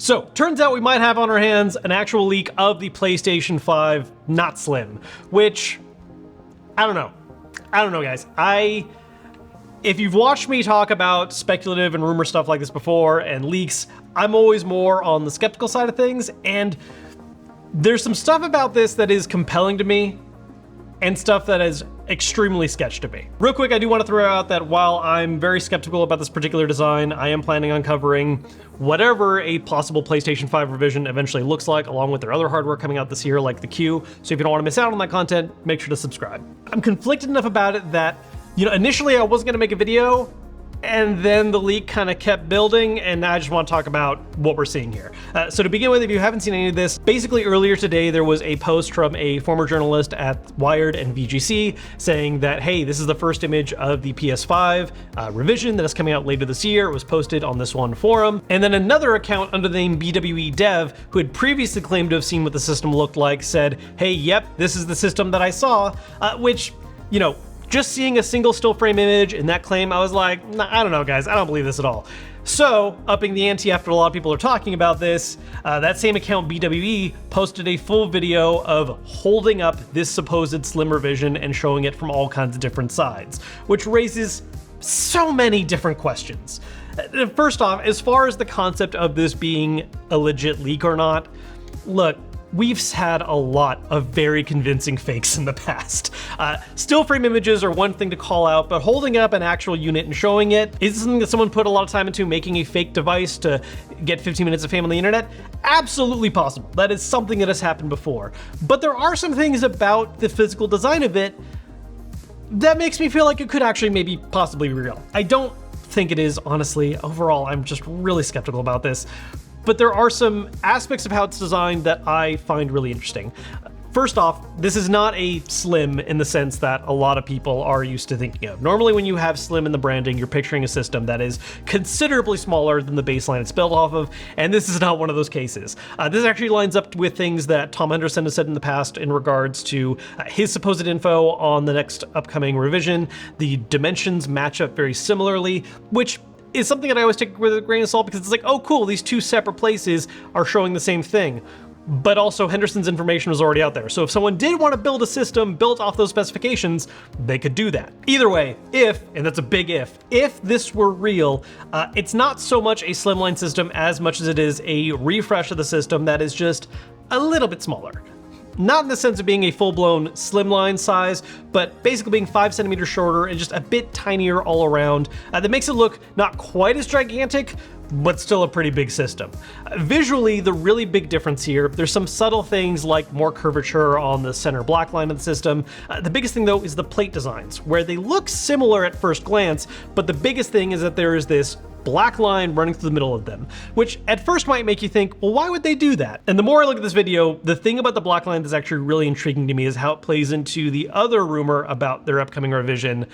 So, turns out we might have on our hands an actual leak of the PlayStation 5 not Slim, which, I don't know. I don't know, guys. If you've watched me talk about speculative and rumor stuff like this before and leaks, I'm always more on the skeptical side of things, and there's some stuff about this that is compelling to me and stuff that is extremely sketch to me. Real quick, I do want to throw out that while I'm very skeptical about this particular design, I am planning on covering whatever a possible PlayStation 5 revision eventually looks like, along with their other hardware coming out this year, like the Q. So if you don't want to miss out on that content, make sure to subscribe. I'm conflicted enough about it that, initially I was going to make a video, and then the leak kind of kept building, and now I just want to talk about what we're seeing here. So to begin with, if you haven't seen any of this, basically earlier today there was a post from a former journalist at Wired and VGC saying that, hey, this is the first image of the PS5 revision that is coming out later this year. It was posted on this one forum. And then another account under the name BWE Dev, who had previously claimed to have seen what the system looked like, said, hey, yep, this is the system that I saw, which, just seeing a single still frame image in that claim, I was like, nah, I don't know, guys, I don't believe this at all. So, upping the ante after a lot of people are talking about this, that same account, BWE, posted a full video of holding up this supposed Slim revision and showing it from all kinds of different sides, which raises so many different questions. First off, as far as the concept of this being a legit leak or not, look, we've had a lot of very convincing fakes in the past. Still frame images are one thing to call out, but holding up an actual unit and showing it, is this something that someone put a lot of time into, making a fake device to get 15 minutes of fame on the internet? Absolutely possible. That is something that has happened before. But there are some things about the physical design of it that makes me feel like it could actually maybe possibly be real. I don't think it is, honestly. Overall, I'm just really skeptical about this. But there are some aspects of how it's designed that I find really interesting. First off, this is not a Slim in the sense that a lot of people are used to thinking of. Normally when you have Slim in the branding, you're picturing a system that is considerably smaller than the baseline it's built off of, and this is not one of those cases. This actually lines up with things that Tom Henderson has said in the past in regards to his supposed info on the next upcoming revision. The dimensions match up very similarly, which is something that I always take with a grain of salt because it's like, oh cool, these two separate places are showing the same thing. But also Henderson's information was already out there. So if someone did want to build a system built off those specifications, they could do that. Either way, if, and that's a big if this were real, it's not so much a slimline system as much as it is a refresh of the system that is just a little bit smaller. Not in the sense of being a full-blown slimline size, but basically being 5 centimeters shorter and just a bit tinier all around. That makes it look not quite as gigantic, but still a pretty big system. Visually, the really big difference here, there's some subtle things like more curvature on the center black line of the system. The biggest thing though is the plate designs, where they look similar at first glance, but the biggest thing is that there is this black line running through the middle of them, which at first might make you think, well, why would they do that? And the more I look at this video, the thing about the black line that's actually really intriguing to me is how it plays into the other rumor about their upcoming revision,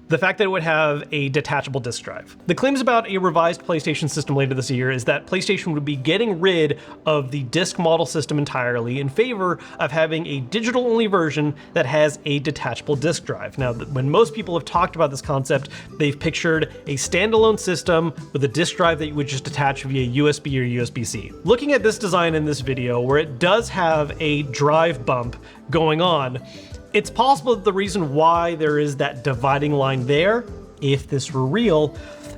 the fact that it would have a detachable disk drive. The claims about a revised PlayStation system later this year is that PlayStation would be getting rid of the disk model system entirely in favor of having a digital-only version that has a detachable disk drive. Now, when most people have talked about this concept, they've pictured a standalone system with a disk drive that you would just attach via USB or USB-C. Looking at this design in this video, where it does have a drive bump going on, it's possible that the reason why there is that dividing line there, if this were real,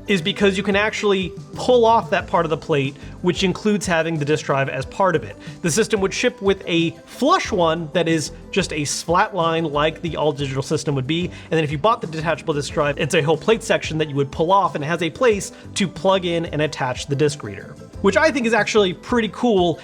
is because you can actually pull off that part of the plate, which includes having the disk drive as part of it. The system would ship with a flush one that is just a flat line like the all-digital system would be, and then if you bought the detachable disk drive, it's a whole plate section that you would pull off and it has a place to plug in and attach the disk reader, which I think is actually pretty cool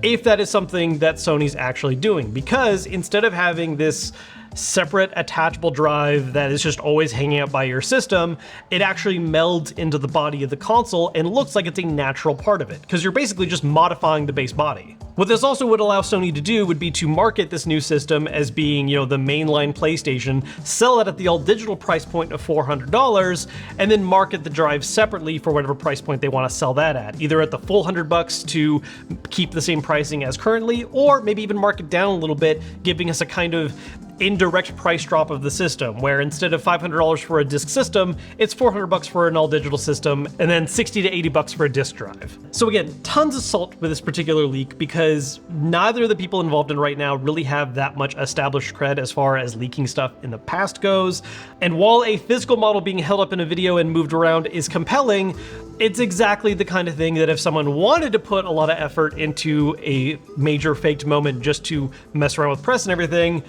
if that is something that Sony's actually doing, because instead of having this separate attachable drive that is just always hanging out by your system, it actually melds into the body of the console and looks like it's a natural part of it, because you're basically just modifying the base body. What this also would allow Sony to do would be to market this new system as being, the mainline PlayStation, sell it at the all-digital price point of $400, and then market the drive separately for whatever price point they want to sell that at, either at the full $100 to keep the same pricing as currently, or maybe even mark it down a little bit, giving us a kind of indirect price drop of the system, where instead of $500 for a disc system, it's $400 for an all-digital system, and then $60 to $80 for a disc drive. So again, tons of salt with this particular leak because neither of the people involved in it right now really have that much established cred as far as leaking stuff in the past goes. And while a physical model being held up in a video and moved around is compelling, it's exactly the kind of thing that if someone wanted to put a lot of effort into a major faked moment just to mess around with press and everything,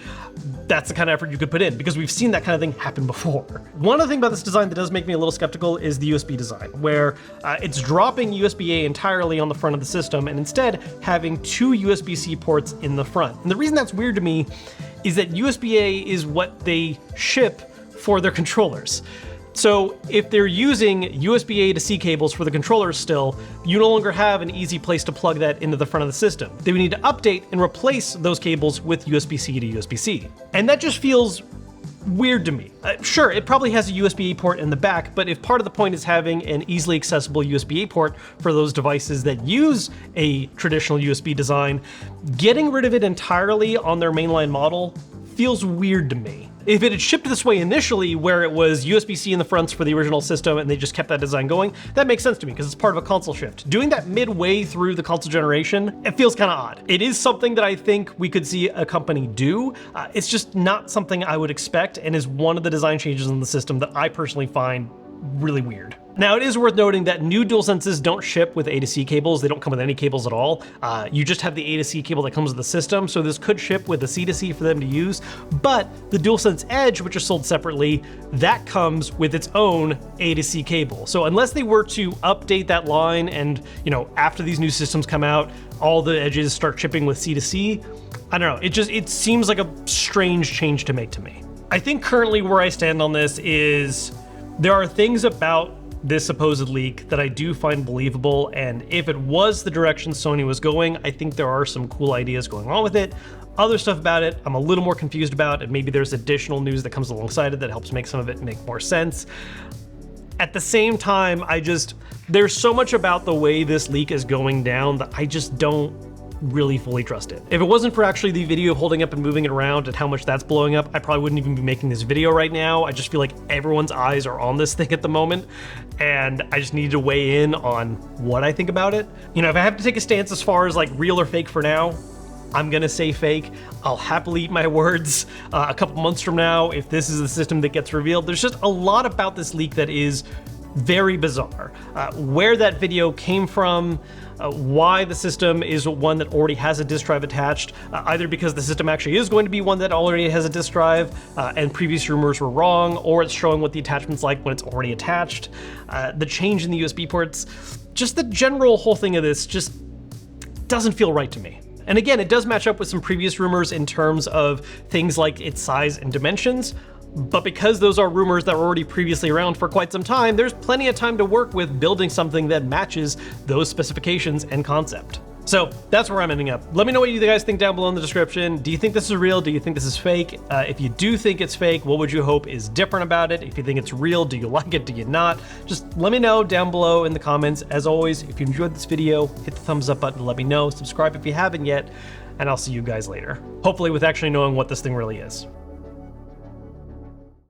that's the kind of effort you could put in, because we've seen that kind of thing happen before. One other thing about this design that does make me a little skeptical is the USB design, where it's dropping USB-A entirely on the front of the system and instead having two USB-C ports in the front. And the reason that's weird to me is that USB-A is what they ship for their controllers. So if they're using USB-A to C cables for the controllers still, you no longer have an easy place to plug that into the front of the system. They would need to update and replace those cables with USB-C to USB-C. And that just feels weird to me. Sure, it probably has a USB-A port in the back, but if part of the point is having an easily accessible USB-A port for those devices that use a traditional USB design, getting rid of it entirely on their mainline model feels weird to me. If it had shipped this way initially, where it was USB-C in the fronts for the original system and they just kept that design going, that makes sense to me because it's part of a console shift. Doing that midway through the console generation, it feels kind of odd. It is something that I think we could see a company do. It's just not something I would expect and is one of the design changes in the system that I personally find really weird. Now, it is worth noting that new DualSenses don't ship with A to C cables. They don't come with any cables at all. You just have the A to C cable that comes with the system, so this could ship with a C to C for them to use, but the DualSense Edge, which are sold separately, that comes with its own A to C cable. So unless they were to update that line and, after these new systems come out, all the Edges start shipping with C to C, I don't know, it seems like a strange change to make to me. I think currently where I stand on this is there are things about this supposed leak that I do find believable, and if it was the direction Sony was going, I think there are some cool ideas going on with it. Other stuff about it, I'm a little more confused about, and maybe there's additional news that comes alongside it that helps make some of it make more sense. At the same time, there's so much about the way this leak is going down that I just don't really fully trust it. If it wasn't for actually the video of holding up and moving it around and how much that's blowing up, I probably wouldn't even be making this video right now. I just feel like everyone's eyes are on this thing at the moment, and I just need to weigh in on what I think about it. If I have to take a stance as far as like real or fake for now, I'm gonna say fake. I'll happily eat my words a couple months from now if this is the system that gets revealed. There's just a lot about this leak that is very bizarre. Where that video came from, why the system is one that already has a disk drive attached, either because the system actually is going to be one that already has a disk drive and previous rumors were wrong, or it's showing what the attachment's like when it's already attached, the change in the USB ports, just the general whole thing of this just doesn't feel right to me. And again, it does match up with some previous rumors in terms of things like its size and dimensions, but because those are rumors that were already previously around for quite some time, there's plenty of time to work with building something that matches those specifications and concept. So that's where I'm ending up. Let me know what you guys think down below in the description. Do you think this is real? Do you think this is fake? If you do think it's fake, what would you hope is different about it? If you think it's real, do you like it? Do you not? Just let me know down below in the comments. As always, if you enjoyed this video, hit the thumbs up button to let me know. Subscribe if you haven't yet, and I'll see you guys later. Hopefully with actually knowing what this thing really is.